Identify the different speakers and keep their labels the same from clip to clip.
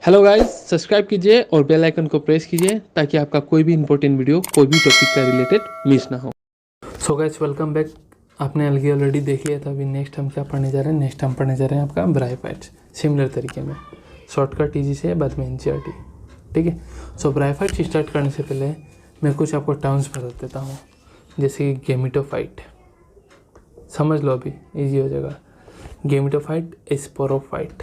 Speaker 1: Hello guys, subscribe कीजिए और bell icon को प्रेस कीजिए ताकि आपका कोई भी इंपॉर्टेंट वीडियो कोई भी टॉपिक का रिलेटेड मिस ना हो। So guys, welcome back. आपने अलगी ऑलरेडी देख लिया था। अभी नेक्स्ट हम क्या पढ़ने जा रहे हैं? नेक्स्ट हम पढ़ने जा रहे हैं आपका ब्राइफाइट्स, सिमिलर तरीके में शॉर्टकट ईजी से, बाद में एनसीईआरटी। ठीक है। सो ब्राइफाइट्स स्टार्ट करने से पहले मैं कुछ आपको टर्म्स बता देता हूँ, जैसे कि गेमिटोफाइट। समझ लो, अभी ईजी हो जाएगा। Gametophyte, sporophyte.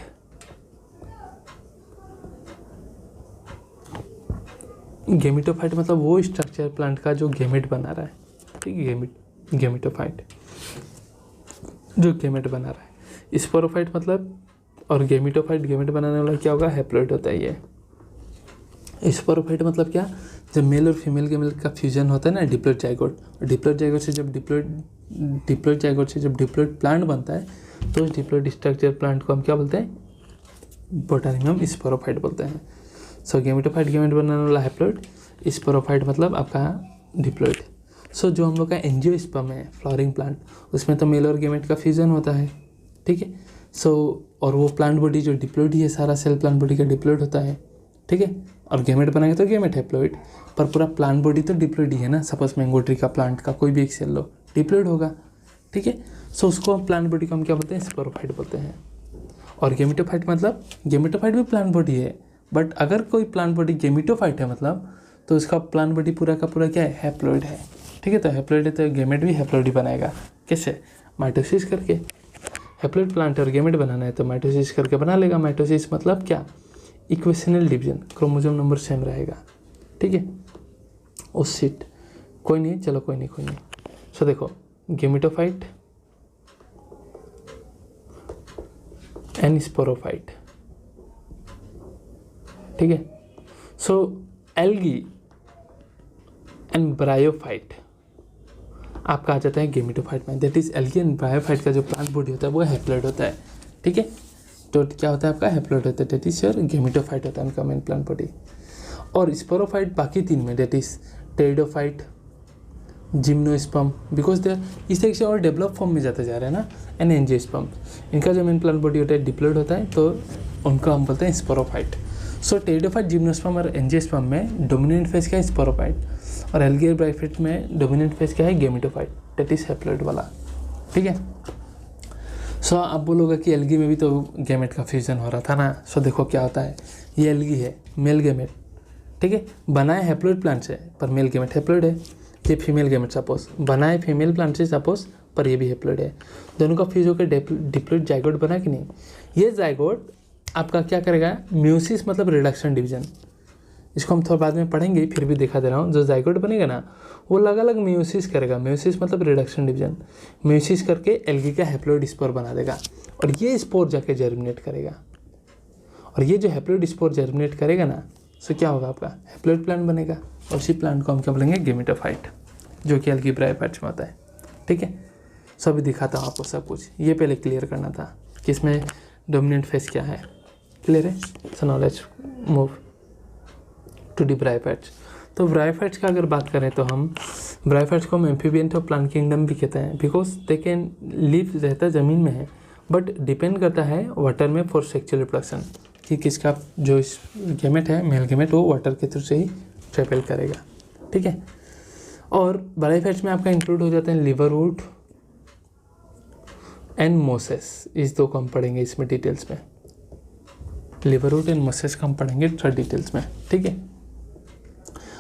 Speaker 1: गेमिटोफाइट मतलब वो स्ट्रक्चर प्लांट का जो गेमेट बना रहा है। ठीक है, गेमिटोफाइट जो गेमेट बना रहा है। स्पोरोफाइट मतलब, और गेमिटोफाइट गेमेट बनाने वाला क्या होगा? हैप्लॉइड होता है ये। स्पोरोफाइट मतलब क्या? जब मेल और फीमेल गेमेट का फ्यूजन होता है ना, डिप्लॉइड जाइगोट। डिप्लॉइड जाइगोट से जब डिप्लॉइड प्लांट बनता है, तो उस डिप्लॉइड स्ट्रक्चर प्लांट को हम क्या बोलते हैं? बोटानी में हम स्पोरोफाइट बोलते हैं। सो गेमिटोफाइट गेमेट बनाने वाला हैप्लॉइड, स्पोरोफाइट मतलब आपका डिप्लॉइड। सो जो हम लोग का एंजियोस्पर्म है, फ्लावरिंग प्लांट, उसमें तो मेल और गेमेट का फ्यूजन होता है। ठीक है। सो और वो प्लांट बॉडी जो डिप्लॉइड ही है, सारा सेल प्लांट बॉडी का डिप्लॉइड होता है। ठीक है। और गेमेट बनाएंगे तो गेमेट हैप्लॉइड, पर पूरा प्लांट बॉडी तो डिप्लॉइड ही है ना। सपोज मैंगो ट्री का प्लांट का कोई भी एक सेल लो, डिप्लॉइड होगा। ठीक है। सो उसको हम प्लांट बॉडी को हम क्या बोलते हैं? स्पोरोफाइट बोलते हैं। और गेमिटोफाइट मतलब, गेमिटोफाइट भी प्लांट बॉडी है, बट अगर कोई प्लांट बॉडी गेमिटोफाइट है मतलब, तो उसका प्लांट बॉडी पूरा का पूरा क्या है? हैप्लॉइड है। ठीक है। तो हैप्लॉइड है तो गेमेट भी हैप्लॉइड ही बनाएगा। कैसे? माइटोसिस करके। हैप्लॉइड प्लांट और गेमेट बनाना है तो माइटोसिस करके बना लेगा। माइटोसिस मतलब क्या? Equational division, chromosome number same रहेगा। ठीक है। ओ शिट, कोई नहीं, चलो कोई नहीं। सो देखो, गेमिटोफाइट एंड स्पोरोफाइट। ठीक है। सो एल्गी एंड ब्रायोफाइट आपका आ जाता है गेमिटोफाइट में। That is algae and bryophyte का जो प्लांट बॉडी होता है वो हैप्लॉइड होता है। ठीक है। तो क्या होता है आपका? हैप्लॉइड होता है। दैट इज योर गेमिटोफाइट होता है उनका मेन प्लांट बॉडी। और स्पोरोफाइट बाकी तीन में, that is pteridophyte, gymnosperm, because they इस तरीके से और डेवलप फॉर्म में जाते जा रहे हैं ना, एंड एंजियोस्पर्म। इनका जो मेन प्लांट बॉडी होता है डिप्लॉइड होता है, तो उनको हम बोलते हैं स्पोरोफाइट। सो टेरिडोफाइट, जिम्नोस्पर्म और एंजियोस्पर्म में डोमिनेंट फेज क्या है? स्पोरोफाइट। और एल्गी और ब्रायोफाइट में डोमिनेंट फेज क्या है? गेमिटोफाइट, दैट इज हैप्लॉइड वाला। ठीक है। सो आप बोलोगे कि एल्गी में भी तो गेमेट का फ्यूजन हो रहा था ना। सो देखो क्या होता है, ये एल्गी है, मेल गेमेट। ठीक है। बनाए हैप्लॉइड प्लांट से, पर मेल गेमेट हैप्लॉइड है। ये फीमेल गेमेट सपोज बनाए फीमेल प्लांट से सपोज, पर ये भी हैप्लॉइड है। दोनों का फ्यूज होकर डिप्लॉइड जाइगोट बना कि नहीं? ये जाइगोट आपका क्या करेगा? म्यूसिस मतलब रिडक्शन डिवीजन। इसको हम थोड़ा बाद में पढ़ेंगे, फिर भी दिखा दे रहा हूँ। जो जाइगोट बनेगा ना, वो अलग अलग म्यूसिस करेगा। म्यूसिस मतलब रिडक्शन डिवीजन। म्यूसिस करके एल्गी का हैप्लॉइड स्पोर बना देगा, और ये स्पोर जाके जर्मिनेट करेगा। और ये जो हैप्लॉइड स्पोर जर्मिनेट करेगा ना, सो क्या होगा? आपका हैप्लॉइड प्लांट बनेगा। और उसी प्लांट को हम क्या बोलेंगे? गेमिटोफाइट, जो कि एल्गी ब्रायोफाइट्स में होता है। ठीक है। सो अभी दिखाता हूँ आपको सब कुछ। ये पहले क्लियर करना था कि इसमें डोमिनेंट फेस क्या है। क्लियर है? So now let's move to the bryophytes. तो ब्रायोफाइट्स का अगर बात करें तो हम ब्रायोफाइट्स को हम एम्फीबियन और प्लांट किंगडम भी कहते हैं, बिकॉज दे कैन लिव, रहता ज़मीन में है, बट डिपेंड करता है वाटर में फॉर सेक्चुअल रिप्रोडक्शन, कि किसका जो इस गेमेट है, मेल गेमेट, वो वाटर के थ्रू से ही ट्रेवल करेगा। ठीक है। और ब्रायोफाइट्स में आपका इंक्लूड हो जाते हैं लिवरवुड एंड मोसेस। इस दो को हम पढ़ेंगे इसमें डिटेल्स में। लिवरवुड एंड मोसेस का हम पढ़ेंगे थोड़ा डिटेल्स में। ठीक है।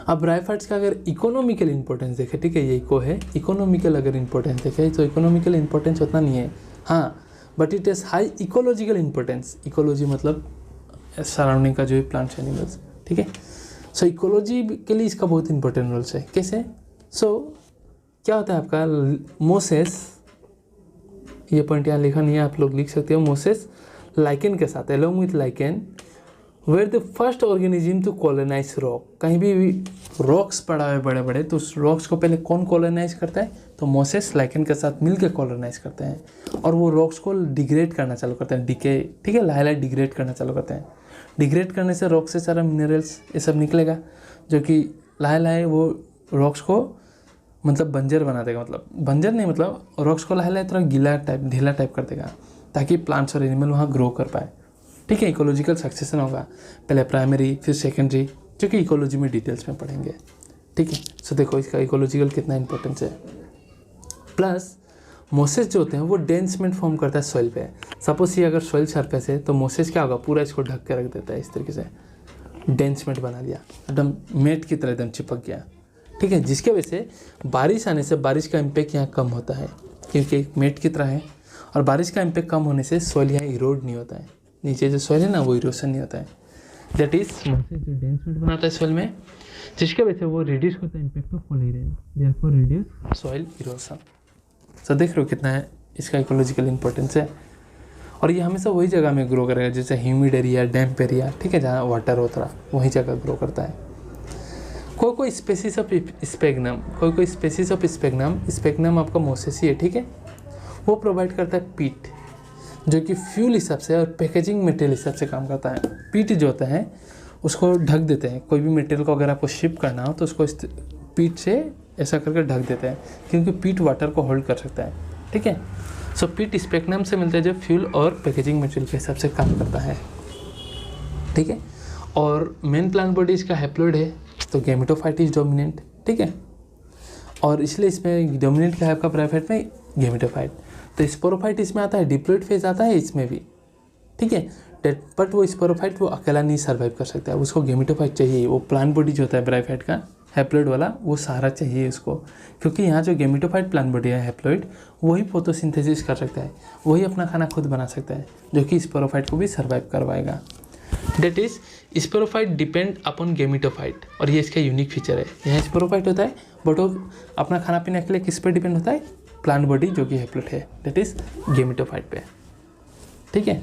Speaker 1: अब ब्रायोफाइट्स का अगर इकोनॉमिकल इंपॉर्टेंस देखें, ठीक है, ये इको है, इकोनॉमिकल अगर इंपॉर्टेंस देखें तो इकोनॉमिकल इंपॉर्टेंस उतना नहीं है, हाँ, but it is high ecological importance. Ecology मतलब सराउंडिंग का जो है प्लांट्स एनिमल्स। ठीक है। सो इकोलॉजी के लिए इसका बहुत इंपॉर्टेंट रोल्स है। कैसे? सो क्या होता है आपका मोसेस, ये पॉइंट यहाँ लिखा नहीं है, आप लोग लिख सकते हो। मोसेस लाइकेन के साथ, along with lichen, were the first organism to colonise rock. कहीं भी रॉक्स पड़ा है बड़े बड़े, तो उस रॉक्स को पहले कौन कॉलोनाइज करता है? तो मोसेस लाइकेन के साथ मिलकर कॉलोनाइज करते हैं, और वो रॉक्स को डिग्रेड करना चालू करते हैं, डिके। ठीक है। लाहे डिग्रेड करना चालू करते हैं। डिग्रेड करने से रॉक से सारा मिनरल्स ये सब निकलेगा, जो कि लाहे वो रॉक्स को मतलब बंजर बना देगा। मतलब बंजर नहीं, मतलब रॉक्स को लाहे थोड़ा गीला टाइप, ढीला टाइप कर देगा, ताकि प्लांट्स और एनिमल वहाँ ग्रो कर पाए। ठीक है, इकोलॉजिकल सक्सेशन होगा, पहले प्राइमरी फिर सेकेंडरी, जो कि इकोलॉजी में डिटेल्स में पढ़ेंगे। ठीक है, सो देखो इसका इकोलॉजिकल कितना इंपॉर्टेंस है। प्लस मोसेस जो होते हैं वो डेंसमेंट फॉर्म करता है सॉइल पे। सपोज ये अगर सॉइल सरफेस है तो मोसेस क्या होगा, पूरा इसको ढक के रख देता है, इस तरीके से डेंसमेंट बना दिया, एकदम मेट की तरह एकदम चिपक गया। ठीक है, जिसके वजह से बारिश आने से बारिश का इम्पैक्ट यहाँ कम होता है, क्योंकि मेट की तरह है, और बारिश का इम्पैक्ट कम होने से सॉइल यहाँ इरोड नहीं होता है, नीचे जो सॉइल है ना वो इरोशन नहीं होता है। दैट इज मोसेस जो डेंसमेंट बनाता है सॉइल में, जिसके वजह से वो रिड्यूस होता है impact of fall rain, therefore reduce soil erosion. So देख रहे हो कितना है इसका इकोलॉजिकल इंपॉर्टेंस है। और ये हमेशा वही जगह में ग्रो करेगा जैसे ह्यूमिड एरिया, डैम्प एरिया, ठीक है, जहाँ वाटर होता है वही जगह ग्रो करता है। कोई स्पेसीज ऑफ स्पेगनम, कोई स्पेसीज ऑफ स्पेगनम आपका मोसेस ही है। ठीक है, वो प्रोवाइड करता है पीट, जो कि फ्यूल हिसाब से और पैकेजिंग मटेरियल हिसाब से काम करता है। पीट जो होता है उसको ढक देते हैं, कोई भी मटेरियल को अगर आपको शिप करना हो तो उसको इस पीट से ऐसा करके ढक देते हैं, क्योंकि पीट वाटर को होल्ड कर सकता है। ठीक है, सो पीट स्पेगनम से मिलता है जो फ्यूल और पैकेजिंग मटेरियल के हिसाब से काम करता है। ठीक है, और मेन प्लांट बॉडी इसका हैप्लॉइड है, तो गैमेटोफाइट इज डोमिनेंट। ठीक है, और इसलिए इसमें डोमिनेंट क्या है आपका ब्रायोफाइट में, गैमेटोफाइट। तो स्पोरोफाइट इसमें आता है, डिप्लॉइड फेज आता है इसमें भी। ठीक है, बट वो स्पोरोफाइट वो अकेला नहीं सर्वाइव कर सकता है, उसको गैमेटोफाइट चाहिए। वो प्लांट बॉडी जो होता है ब्रायोफाइट का हैप्लॉइड वाला, वो सहारा चाहिए उसको, क्योंकि यहाँ जो गैमेटोफाइट प्लांट बॉडी है हैप्लॉइड, वही फोटोसिंथेसिस कर सकता है, वही अपना खाना खुद बना सकता है, जो कि स्पोरोफाइट को भी सर्वाइव करवाएगा। That is sporophyte depend upon gametophyte, और ये इसका यूनिक फीचर है। यहाँ स्पोरोफाइट होता है बट वो अपना खाना पीने के लिए किस पे डिपेंड होता है, प्लांट बॉडी जो कि हैप्लॉइड है, डेट इज गैमेटोफाइट पे। ठीक है,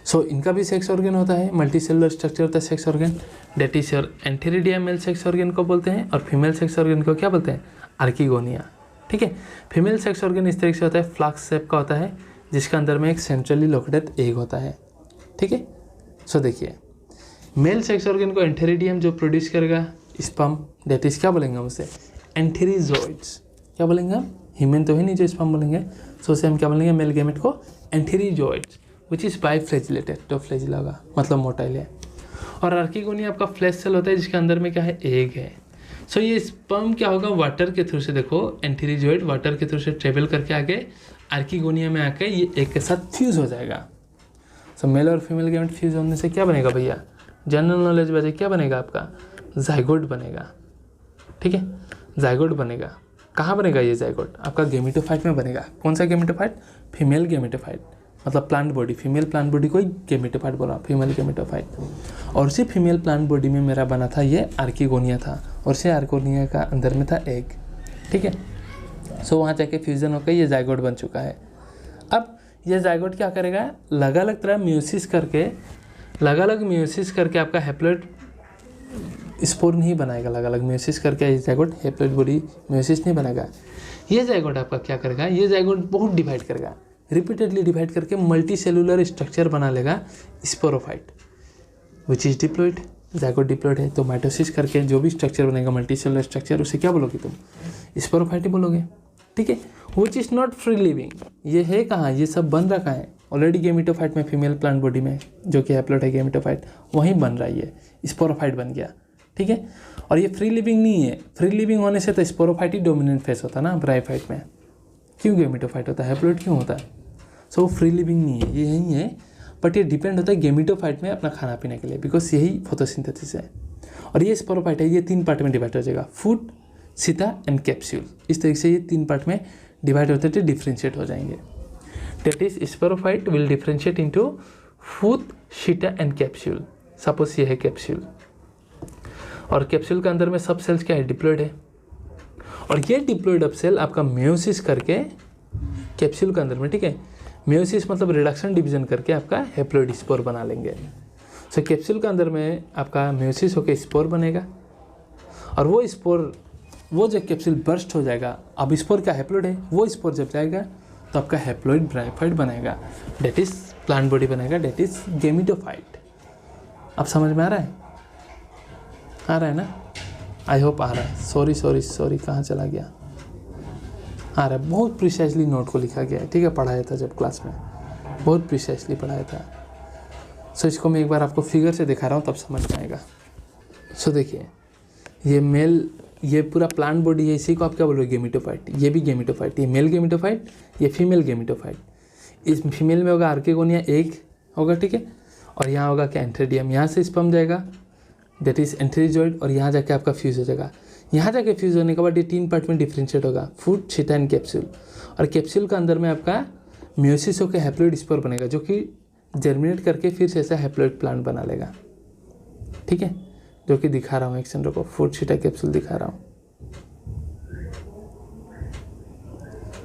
Speaker 1: सो इनका भी सेक्स ऑर्गन होता है, मल्टी सेलुलर स्ट्रक्चर होता है sex organ, that is your antheridia male sex organ को बोलते हैं, और फीमेल सेक्स ऑर्गन को क्या बोलते हैं, आर्किगोनिया। ठीक है, फीमेल सेक्स ऑर्गन इस तरीके से होता है, फ्लास्क शेप का होता है, जिसके अंदर में एक सेंट्रली लोकेटेड एग होता है। ठीक है, सो देखिए मेल सेक्स ऑर्गन को एंथेरिडियम जो प्रोड्यूस करेगा स्पर्म, डेट इज क्या बोलेंगे हम उसे, एंथेरिजोइड्स। क्या बोलेंगे हम, ह्यूमन तो है नहीं जो स्पर्म बोलेंगे, सो उसे हम क्या बोलेंगे, मेल गैमेट को एंथेरिजोइड्स, विच इज़ बाइफ्लैजिलेटेड, तो फ्लैजिला होगा मतलब मोटाइल है। और आर्किगोनिया आपका फ्लैश सेल होता है, जिसके अंदर में क्या है, एग है। सो ये स्पर्म क्या होगा, वाटर के थ्रू से, देखो एंथेरिजोइड वाटर के थ्रू से ट्रेवल करके आगे आर्किगोनिया में आके ये एग के साथ फ्यूज हो जाएगा। सो मेल और फीमेल गैमेट फ्यूज होने से क्या बनेगा भैया, जनरल नॉलेज बचे, क्या बनेगा आपका, जाइगोट बनेगा। ठीक है, जाइगोट बनेगा, कहाँ बनेगा ये जाइगोट, आपका गैमेटोफाइट में बनेगा। कौन सा गैमेटोफाइट, फीमेल गैमेटोफाइट, मतलब plant body, female plant body को ही गैमेटोफाइट बोला, फीमेल गैमेटोफाइट। और उसी फीमेल प्लांट बॉडी में मेरा बना था ये आर्किगोनिया था, और उसी आर्किगोनिया का अंदर में था एग। ठीक है, सो वहाँ जाके फ्यूजन होकर ये जाइगोट बन चुका है। अब ये जाइगोट क्या करेगा, अलग अलग तरह म्यूसिस करके आपका हैप्लॉइड स्पोर नहीं बनाएगा, अलग अलग म्यूसिस करके ये जाइगोट हैप्लॉइड बॉडी म्यूसिस नहीं बनाएगा। ये जाइगोट आपका क्या करेगा, ये जाइगोट बहुत डिवाइड करेगा, रिपीटेडली डिवाइड करके मल्टी सेलुलर स्ट्रक्चर बना लेगा sporophyte, which is diploid. Zygote diploid है तो माइटोसिस करके जो भी स्ट्रक्चर बनेगा मल्टी सेलुलर स्ट्रक्चर, उसे क्या बोलोगे तुम, स्पोरोफाइट ही बोलोगे। ठीक है, which is not free living, ये है कहाँ, ये सब बन रखा है ऑलरेडी गैमेटोफाइट में, फीमेल प्लांट बॉडी में जो कि हैप्लॉइड है गैमेटोफाइट, वहीं बन रहा है, ये स्पोरोफाइट बन गया। ठीक है, और ये फ्री लिविंग नहीं है, फ्री लिविंग होने से तो स्पोरोफाइट ही डोमिनेंट फेस होता ना ब्रायोफाइट में, क्यों गैमेटोफाइट होता है, हैप्लॉइड क्यों होता है, सो फ्री लिविंग नहीं है, ये यही है, बट ये डिपेंड होता है गैमेटोफाइट में अपना खाना पीने के लिए, बिकॉज यही फोटोसिंथेसिस है। और ये स्पोरोफाइट है, ये 3 पार्ट में डिवाइड हो जाएगा, फूड, सीता एंड कैप्सूल। इस तरीके से ये 3 पार्ट में डिवाइड होते थे, डिफ्रेंशिएट हो जाएंगे। That is sporophyte will differentiate into foot, seta and capsule. Suppose ये है कैप्सूल, और कैप्सूल के अंदर में सब सेल्स क्या है, डिप्लॉइड है, और ये डिप्लॉइड अब सेल आपका म्यूसिस करके कैप्सूल के अंदर में, ठीक है, म्यूसिस मतलब रिडक्शन डिवीजन करके आपका हैप्लॉइड स्पोर बना लेंगे। सो कैप्सूल के अंदर में आपका म्यूसिस होकर स्पोर बनेगा, और वो स्पोर, वो जब कैप्सूल बर्स्ट हो जाएगा, अब स्पोर का हैप्लॉइड है, वो स्पोर जब जाएगा तो आपका हैप्लॉइड ब्रायोफाइट बनेगा, डेट इज प्लांट बॉडी बनेगा, डेट इज गैमेटोफाइट। अब समझ में आ रहा है, आ रहा है ना, आई होप आ रहा है। सॉरी कहाँ चला गया, आ रहा है, बहुत प्रिसाइजली नोट को लिखा गया है। ठीक है, पढ़ाया था जब क्लास में, बहुत प्रिसाइजली पढ़ाया था। सो इसको मैं एक बार आपको फिगर से दिखा रहा हूँ, तब समझ में आएगा। सो देखिए, ये मेल, ये पूरा प्लांट बॉडी है, इसी को आप क्या बोलोगे, गेमिटोफाइट। ये भी गेमिटोफाइट, ये मेल गेमिटोफाइट, ये फीमेल गेमिटोफाइट। इस फीमेल में होगा आर्किगोनिया एग होगा, ठीक है, और यहाँ होगा क्या, एंथ्रेडियम। यहाँ से स्पर्म जाएगा, दैट इज एंथेरिजॉइड, और यहाँ जाके आपका फ्यूज हो जाएगा। यहाँ जाके फ्यूज होने के बाद ये 3 पार्ट में डिफ्रेंशिएट होगा, फूड, छिटा एंड कैप्सूल। और कैप्सूल का अंदर में आपका म्यूसिस होकर हैप्लॉइड स्पोर बनेगा, जो कि जर्मिनेट करके फिर से ऐसा हैप्लॉइड प्लांट बना लेगा, ठीक है, जो कि दिखा रहा हूँ एक सेकंड को, फूड, छिटा, कैप्सूल दिखा रहा हूँ।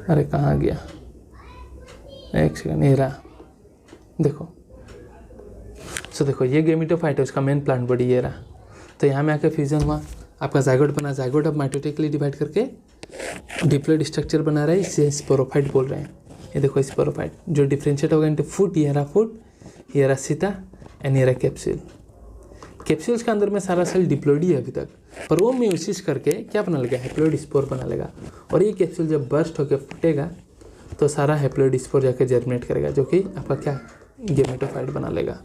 Speaker 1: अरे कहाँ गया, एक सेकंड, ये रहा, देखो। सो देखो, ये गेमिटोफाइट है, उसका मेन प्लांट बॉडी ये रहा। तो यहाँ में आकर फ्यूजन हुआ, आपका जाइगोट बना, जाइगोट अब माइटोटिकली डिवाइड करके डिप्लॉइड स्ट्रक्चर बना रहा है, इसे स्पोरोफाइट बोल रहे हैं। ये देखो स्पोरोफाइट जो डिफ्रेंशिएट होगा इनटू फूड, ये रहा फूड, ये रहा सीता एंड ये रहा कैप्सूल। कैप्सूल्स के अंदर में सारा सेल डिप्लॉइड ही है अभी तक, पर वो म्यूसिस करके क्या बना लेगा, हैप्लॉइड स्पोर बना लेगा। और ये कैप्सूल जब बर्स्ट होकर फूटेगा तो सारा हैप्लॉइड स्पोर जाकर जर्मिनेट करेगा, जो कि आपका क्या, गेमेटोफाइट बना लेगा।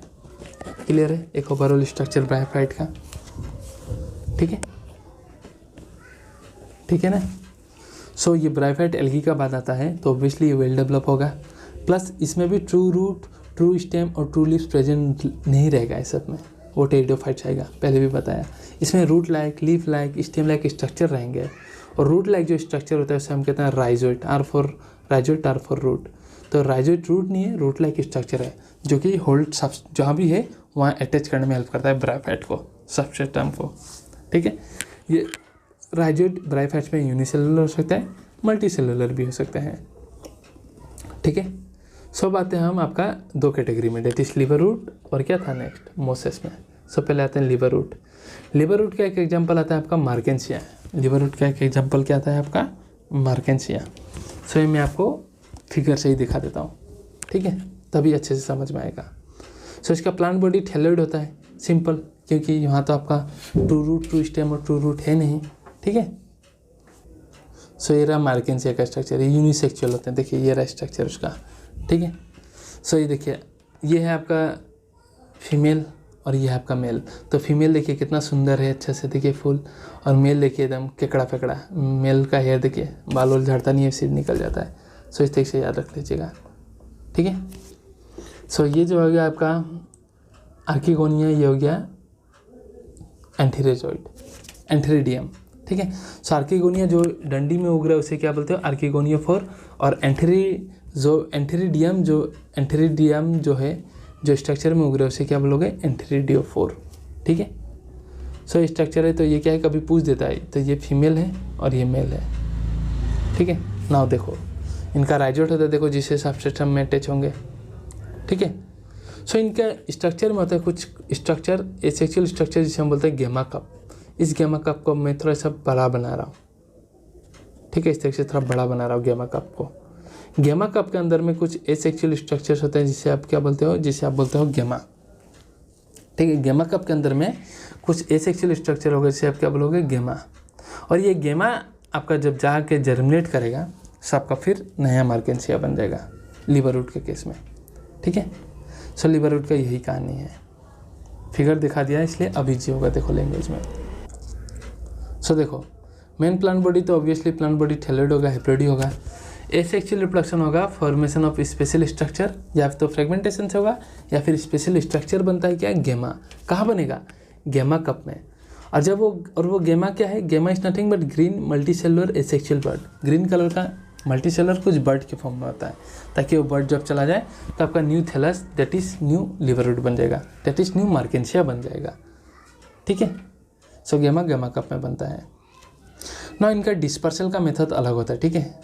Speaker 1: क्लियर है, एक ओवरऑल स्ट्रक्चर ब्रायोफाइट का, ठीक है, ठीक है ना। सो ये ब्रायोफाइट एल्गी का बाद आता है, तो ऑब्वियसली ये वेल डेवलप होगा। प्लस इसमें भी ट्रू रूट, ट्रू स्टेम और ट्रू लीव्स प्रेजेंट नहीं रहेगा इस सब में, वो टेरिडोफाइट आएगा, पहले भी बताया। इसमें root like, leaf like, stem like structure रहेंगे। और रूट लाइक जो स्ट्रक्चर होता है उसे हम कहते हैं rhizoid, R for rhizoid, R for root. तो राइजोइट रूट नहीं है, रूट लाइक स्ट्रक्चर है, जो कि होल्ड जहाँ भी है वहाँ अटैच करने में हेल्प करता है ब्रायोफाइट को, सबस्ट्रेट टर्म को, ठीक है। ये राइजोइट ब्रायोफाइट्स में यूनिसेलुलर हो सकता है, मल्टी सेलुलर भी हो सकते हैं, ठीक है। सब आते हैं हम आपका 2 कैटेगरी में, डेट इज लिवर रूट और क्या था नेक्स्ट, मोसेस में। सब पहले आते हैं लिवर रूट। लिवर रूट का एक एग्जांपल आता है आपका मार्केंसिया। लिवर रूट का एक एग्जांपल क्या आता है आपका, मार्केंसिया। सो ये मैं आपको फिगर से ही दिखा देता हूँ, ठीक है, तभी अच्छे से समझ में आएगा। सो इसका प्लांट बॉडी थैलोइड होता है, सिंपल, क्योंकि यहाँ तो आपका ट्रू रूट, ट्रू स्टेम और ट्रू रूट है नहीं, ठीक है। सो ये रहा मार्केंसिया का स्ट्रक्चर, ये यूनिसेक्सुअल होते हैं, देखिए ये रहा स्ट्रक्चर उसका, ठीक है। सो ये देखिए, ये है आपका फीमेल और ये है आपका मेल। तो फीमेल देखिए कितना सुंदर है, अच्छे से देखिए फुल, और मेल देखिए एकदम केकड़ा फेकड़ा। मेल का हेयर देखिए, बाल वाल झड़ता नहीं है, सिर निकल जाता है। सो इस तरीके से याद रख लीजिएगा, ठीक है। सो ये जो हो गया आपका आर्किगोनिया, ये हो गया एंथेरिजॉइड, एंथेरिडियम, ठीक है। सो आर्किगोनिया जो डंडी में उग रहा है उसे क्या बोलते हो, आर्किगोनिया 4। और एंथेरिडियम जो है, जो स्ट्रक्चर में उग रहा है उसे क्या बोलोगे, एंथेरिडियो 4, ठीक है। सो स्ट्रक्चर है, तो ये क्या है, कभी पूछ देता है, तो ये फीमेल है और ये मेल है, ठीक है। नाउ देखो, इनका राइजोट होता है, देखो जिससे सबस्ट्रेटम में अटैच होंगे, ठीक है। सो इनका स्ट्रक्चर में होता है कुछ स्ट्रक्चर, एसेक्सुअल स्ट्रक्चर जिसे हम बोलते हैं गेमा कप। इस गेमा कप को मैं थोड़ा सा बड़ा बना रहा हूँ, ठीक है, इस तरह से थोड़ा बड़ा बना रहा हूँ गेमा कप को। गेमा कप के अंदर में कुछ एसेक्सुअल स्ट्रक्चर्स होते हैं जिसे आप क्या बोलते हो, जिसे आप बोलते हो गेमा, ठीक है। गेमा कप के अंदर में कुछ एसेक्सुअल स्ट्रक्चर होगा जिसे आप क्या बोलोगे, गेमा। और ये गेमा आपका जब जाके जर्मिनेट करेगा तो आपका फिर नया मार्केंसिया बन जाएगा, लिवर रूट के केस में, ठीक है। सो लिवर रूट का यही कहानी है, फिगर दिखा दिया है इसलिए अब इजी होगा, देखो लैंग्वेज में। सो देखो, मेन प्लांट बॉडी तो ऑब्वियसली प्लांट बॉडी थैलोइड होगा, हैप्लॉइड होगा। एसेक्सुअल रिप्रोडक्शन होगा, फॉर्मेशन ऑफ स्पेशल स्ट्रक्चर, या तो फ्रेगमेंटेशन से होगा या फिर स्पेशल स्ट्रक्चर बनता है क्या, गेमा। कहाँ बनेगा, गेमा कप में। और जब वो गेमा क्या है, गेमा is nothing but green multi cellular asexual bird. Green colour का मल्टी सेलुलर कुछ बर्ड के फॉर्म में होता है, ताकि वो बर्ड जब चला जाए तो आपका new thallus, that is new liverwort बन जाएगा, दैट इज न्यू मार्केंसिया बन जाएगा, ठीक है। सो गेमा कप में बनता है ना। इनका डिस्पर्सल का मेथड अलग होता है, ठीक है।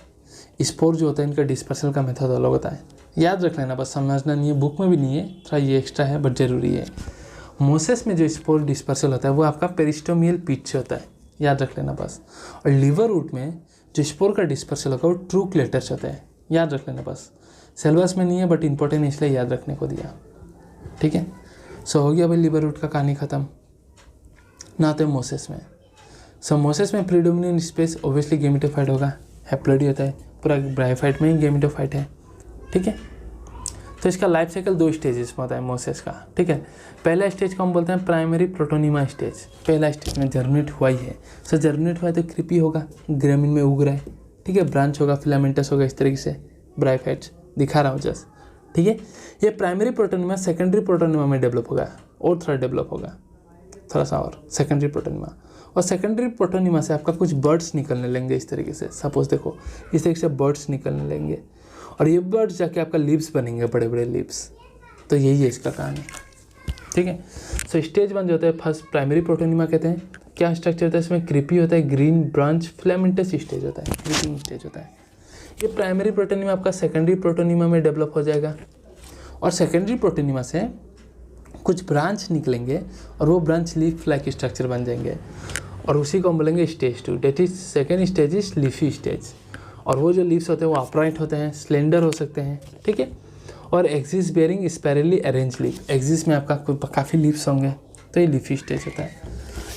Speaker 1: स्पोर जो होता है इनका डिस्पर्सल का मेथड अलग होता है, याद रख लेना, बस समझना नहीं है, बुक में भी नहीं है, थोड़ा ये एक्स्ट्रा है बट जरूरी है। मोसेस में जो स्पोर डिस्पर्सल होता है वो आपका पेरिस्टोमियल पीच से होता है, याद रख लेना बस। और लिवर रूट में जो स्पोर का डिस्पर्सल होगा वो ट्रू क्लेटर्स होता है, याद रख लेना बस। सिलेबस में नहीं है बट इंपॉर्टेंट है इसलिए याद रखने को दिया, ठीक है। सो हो गया भाई लिवर रूट का कहानी खत्म। ना आते मोसेस में। सो मोसेस में प्रीडोमिनेंट स्पेस ऑब्वियसली गेमिटोफाइट होगा, हैप्लॉइड होता है, पूरा ब्रायोफाइट में ही गेमिटोफाइट है, ठीक है। तो इसका लाइफ साइकिल 2 स्टेजेस में होता है मोसेस का, ठीक है। पहला स्टेज को हम बोलते हैं प्राइमरी प्रोटोनिमा स्टेज। पहला स्टेज में जर्मिनेट हुआ ही है, सो जर्मिनेट हुआ है तो क्रीपी होगा, ग्रामीण में उग रहा है, ठीक है, ब्रांच होगा, फिलामेंटस होगा, इस तरीके से ब्रायोफाइट्स दिखा रहा हूँ जस्ट, ठीक है। ये प्राइमरी प्रोटोनिमा सेकेंडरी प्रोटोनिमा में डेवलप होगा और थोड़ा डेवलप होगा, थोड़ा सा और सेकेंडरी प्रोटोनिमा। और सेकेंडरी प्रोटोनिमा से आपका कुछ बर्ड्स निकलने लेंगे इस तरीके से, सपोज देखो इस तरीके से बर्ड्स निकलने लेंगे और ये बर्ड्स जाके आपका लीव्स बनेंगे, बड़े बड़े लीव्स। तो यही है इसका कहानी, ठीक है। सो स्टेज 1 जो होता है फर्स्ट प्राइमरी प्रोटोनिमा कहते हैं। क्या स्ट्रक्चर होता है इसमें? क्रीपी होता है, ग्रीन ब्रांच, फिलामेंटस स्टेज होता है, क्रीपिंग स्टेज होता है। ये प्राइमरी प्रोटोनिमा आपका सेकेंडरी प्रोटोनिमा में डेवलप हो जाएगा और सेकेंडरी प्रोटोनिमा से कुछ ब्रांच निकलेंगे और वो ब्रांच लीफ लाइक स्ट्रक्चर बन जाएंगे और उसी को हम बोलेंगे stage 2, that is second stage is leafy stage. और वो जो लीव्स होते हैं वो अपराइट होते हैं, स्लेंडर हो सकते हैं, ठीक है। और axis bearing sparsely arrange leaf, axis में आपका काफ़ी लीव्स होंगे, तो ये लीफी स्टेज होता है।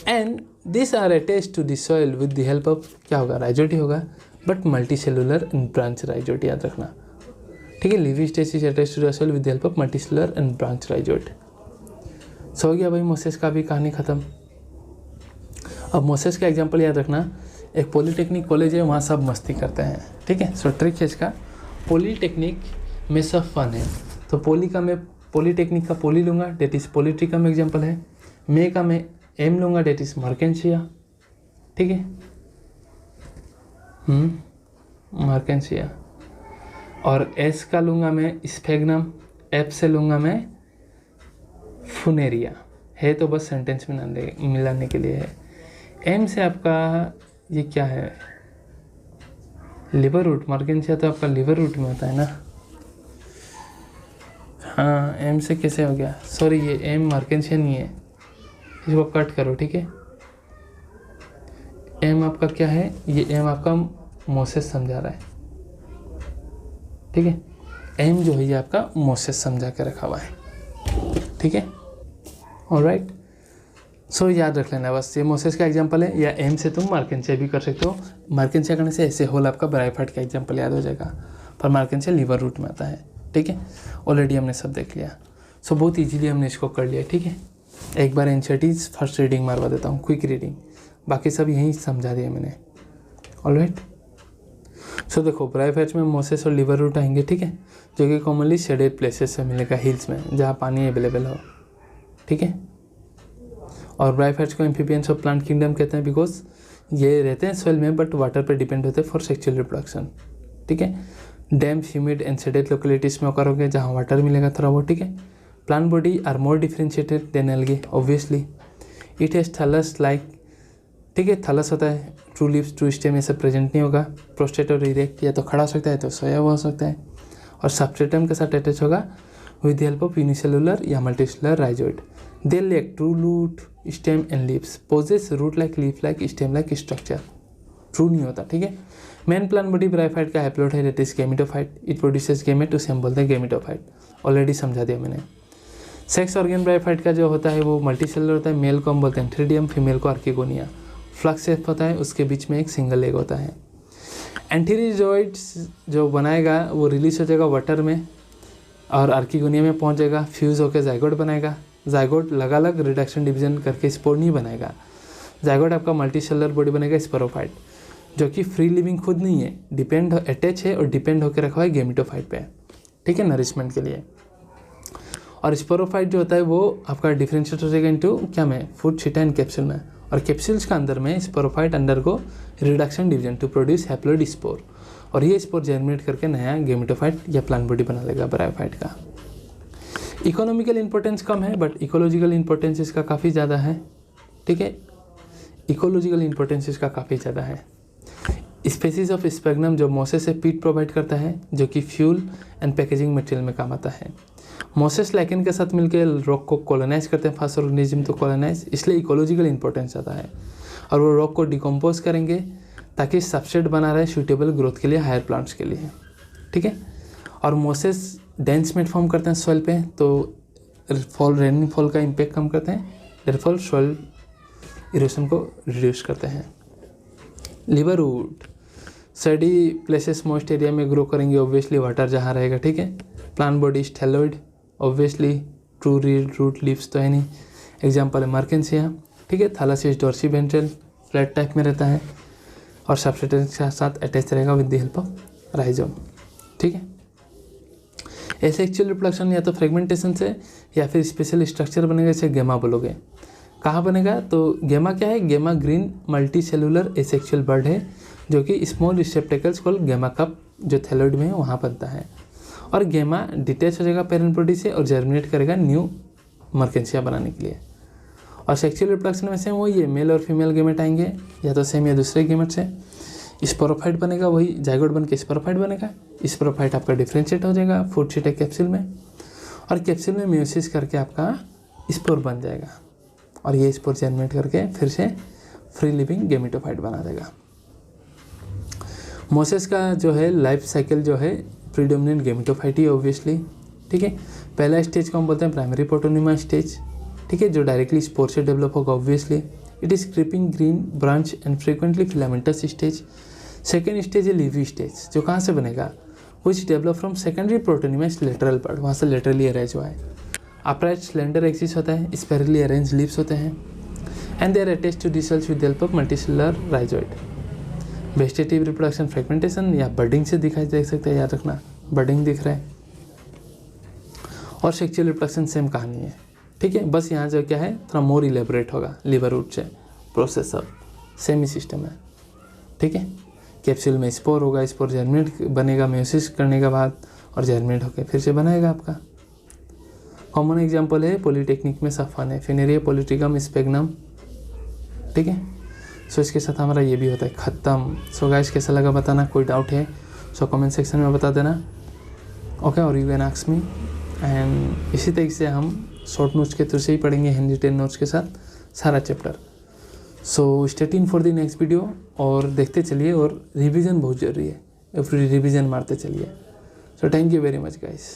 Speaker 1: And this are attached to the soil with the help of, क्या होगा, राइजोटी होगा, but multi cellular and branch rhizoid, याद रखना, ठीक है। Leafy stage is attached to the soil with the help of multi cellular and branch rhizoid. So हो गया भाई मोसेस का भी कहानी ख़त्म। अब मोसेस का एग्जांपल याद रखना, एक पॉलीटेक्निक कॉलेज है, वहाँ सब मस्ती करते हैं, ठीक है। सो ट्रिक है इसका, पॉलीटेक्निक में सब फन है, तो पोली का मैं पॉलीटेक्निक का पोली लूँगा, डेट इज़ पॉलीट्रिकम एग्जांपल है। मे का मैं एम लूँगा, डेट इज़ मर्केंशिया, ठीक है, मर्केंशिया। और एस का लूँगा मैं स्फेग्नम, एफ से लूँगा मैं फुनेरिया, है तो बस सेंटेंस में मिलाने के लिए है। एम से आपका ये क्या है, लिवर रूट, मर्केंशिया तो आपका लिवर रूट में होता है ना, हाँ एम से कैसे हो गया, सॉरी ये एम मर्केंशिया नहीं है, इसको कट करो, ठीक है। एम आपका क्या है, ये एम आपका मोसेस समझा रहा है, ठीक है। एम जो है ये आपका मोसेस समझा के रखा हुआ है, ठीक है, ऑलराइट। सो याद रख लेना बस, ये मोसेस का एग्जांपल है, या एम से तुम मार्केंशिया भी कर सकते हो। मार्केंशिया करने से ऐसे होल आपका ब्रायोफाइट का एग्जांपल याद हो जाएगा, पर मार्केंशिया लिवर रूट में आता है, ठीक है। ऑलरेडी हमने सब देख लिया, सो बहुत इजीली हमने इसको कर लिया, ठीक है। एक बार एनसीईआरटी फर्स्ट रीडिंग मारवा देता हूँ, क्विक रीडिंग, बाकी सब यहीं समझा दिया मैंने, ऑलराइट। सो देखो ब्रायोफाइट्स में मोसेस और लिवर रूट आएंगे, ठीक है, जो कि कॉमनली शेडेड प्लेसेस से मिलेगा, हिल्स में जहाँ पानी अवेलेबल हो, ठीक है। और ब्रायोफाइट्स को एम्फीबियंस ऑफ प्लांट किंगडम कहते हैं, बिकॉज ये रहते हैं सॉइल में बट वाटर पर डिपेंड होते हैं फॉर सेक्सुअल रिप्रोडक्शन, ठीक है। डैम्प, ह्यूमिड एंड शेडेड लोकेलिटीज़ में ओकर होंगे जहाँ वाटर मिलेगा थोड़ा बहुत, ठीक है। Plant body are more differentiated than algae, obviously. It has thallus like, ठीक है, थैलस होता है, ट्रू लीव्स ट्रू स्टेम ये सब प्रेजेंट नहीं होगा। प्रोस्टेट और इरेक्ट, या तो खड़ा हो सकता है तो सोया हुआ हो सकता है, और सबस्ट्रेटम के साथ अटैच होगा with the help of unicellular या multicellular rhizoid. They lack true root stem and leaves, possess root like leaf like stem like structure, true नहीं होता, ठीक है। मेन प्लांट बॉडी ब्रायोफाइट का हैप्लॉइड है, that is gametophyte, it produces gamete, उसे हम बोलते हैं गेमेटोफाइट, ऑलरेडी समझा दिया मैंने। सेक्स ऑर्गन ब्रायोफाइट का जो होता है वो मल्टीसेलुलर होता है, मेल को हम बोलते हैं थ्रिडियम, फीमेल को आर्किगोनिया। फ्लक्स शेप होता है, उसके बीच में एक सिंगल एग होता है। एंटीरिजोइड्स जो बनाएगा वो रिलीज हो जाएगा वाटर में और आर्किगोनिया में पहुंच जाएगा, फ्यूज़ होकर जाइगोट बनाएगा। जाइगोट अलग अलग रिडक्शन डिवीजन करके स्पोर नहीं बनाएगा, जाइगोट आपका मल्टीसेलुलर बॉडी बनेगा स्पोरोफाइट, जो कि फ्री लिविंग खुद नहीं है, डिपेंड अटैच है और डिपेंड होकर रखा है गेमेटोफाइट पे, ठीक है, नरिशमेंट के लिए। और स्पोरोफाइट जो होता है वो आपका डिफरेंशिएट हो जाएगा इनटू क्या में, फूड, छिटा एंड कैप्सूल में, और कैप्सूल्स का अंदर में sporophyte undergo reduction division to produce haploid spore, और ये स्पोर जर्मिनेट करके नया गेमेटोफाइट या प्लांट बॉडी बना लेगा ब्रायोफाइट का। इकोनॉमिकल इंपॉर्टेंस कम है बट इकोलॉजिकल इंपॉर्टेंस इसका काफ़ी ज़्यादा है, ठीक है, इकोलॉजिकल इंपॉर्टेंस इसका काफ़ी ज़्यादा है। स्पेसीज ऑफ स्पेग्नम जो मोसेस से पीट प्रोवाइड करता है, जो कि फ्यूल एंड पैकेजिंग मटेरियल में काम आता है। मोसेस लाइकेन के साथ मिलकर रॉक को कॉलोनाइज करते हैं, फर्स्ट ऑर्गेनिज्म तो कॉलोनाइज, इसलिए इकोलॉजिकल इंपॉर्टेंस आता है। और वो रॉक को डिकम्पोज करेंगे ताकि सबस्ट्रेट बना रहे सूटेबल ग्रोथ के लिए, हायर प्लांट्स के लिए, ठीक है। और मोसेस डेंस मेट फॉर्म करते हैं सॉइल पे, तो रेनफॉल का इम्पैक्ट कम करते हैं, देयरफॉर सॉइल इरोशन को रिड्यूस करते हैं। Liverwort shady places moist area में ग्रो करेंगे, ऑब्वियसली वाटर जहाँ रहेगा, ठीक है, plant body is thalloid, obviously true root leaves तो है नहीं। एग्जाम्पल है मर्केंसिया, ठीक है। थैलासिस डोर्सिवेंट्रल फ्लैट टाइप में रहता है और सबस्ट्रेट के साथ अटैच रहेगा with the help of rhizome, ठीक है। एसेक्सुअल रिप्रोडक्शन या तो फ्रेगमेंटेशन से या फिर स्पेशल स्ट्रक्चर बनेगा, जैसे गेमा बोलोगे। कहाँ बनेगा तो गेमा क्या है, गेमा green multi cellular asexual bird है जो कि स्मॉल रिसेप्टेकल्स कॉल गेमा कप जो थैलोइड में है वहाँ बनता है। और गेमा डिटैच हो जाएगा पेरेंट बॉडी से और जर्मिनेट करेगा न्यू मर्केंसिया बनाने के लिए। और सेक्सुअल रिप्रोडक्शन में से वही है, मेल और फीमेल गेमेट आएंगे या तो सेम या दूसरे गेमेट से। स्पोरोफाइट बनेगा, वही जाइगोट बन के स्पोरोफाइट बनेगा। स्पोरोफाइट आपका डिफ्रेंशिएट हो जाएगा फूड शीट कैप्सूल में और कैप्सूल में म्यूसिस करके आपका स्पोर बन जाएगा और ये स्पोर जर्मिनेट करके फिर से फ्री लिविंग गेमेटोफाइट बना देगा। मोसेस का जो है लाइफ साइकिल जो है प्रीडोमिनेंट गेमेटोफाइट ही ऑब्वियसली, ठीक है। पहला स्टेज को हम बोलते हैं प्राइमरी प्रोटोनिमा स्टेज, ठीक है, जो डायरेक्टली स्पोर से डेवलप होगा obviously. It is creeping green branch and frequently filamentous stage. Second stage है लीवी स्टेज, जो कहाँ से बनेगा, which develop from secondary protonema lateral part, वहाँ से लेटरली अरेंज हुआ है। अपराइट स्लेंडर एक्सिस होता है, स्पेरली अरेंज लीव्स होते हैं and they are attached to the cells with help of multicellular rhizoid. Vegetative reproduction fragmentation या बर्डिंग से दिखाई दे सकता है, याद रखना बर्डिंग दिख रहा है। और सेक्सुअल रिप्रोडक्शन सेम कहानी है, ठीक है, बस यहाँ जो क्या है थोड़ा मोर इलेबोरेट होगा लिवर रूट से प्रोसेस, सब सेम ही सिस्टम है, ठीक है। कैप्सूल में स्पोर होगा, स्पोर जर्मिनेट बनेगा म्यूसिस करने के बाद और जर्मिनेट होकर फिर से बनाएगा आपका। कॉमन एग्जांपल है पॉलीटेक्निक में सफ़ान है, फिनेरिया पॉलीट्रिकम स्पेगनम, ठीक है। सो इसके साथ हमारा ये भी होता है ख़त्म। सो गाइस कैसा लगा बताना, कोई डाउट है सो कमेंट सेक्शन में बता देना, ओके। और you can ask me and इसी तरीके से हम शॉर्ट नोट्स के थ्रू से ही पढ़ेंगे हैंड रिटेन नोट्स के साथ सारा chapter. So stay tune for the next video और देखते चलिए, और रिवीजन बहुत ज़रूरी है, रिवीजन मारते चलिए। So thank you very much guys.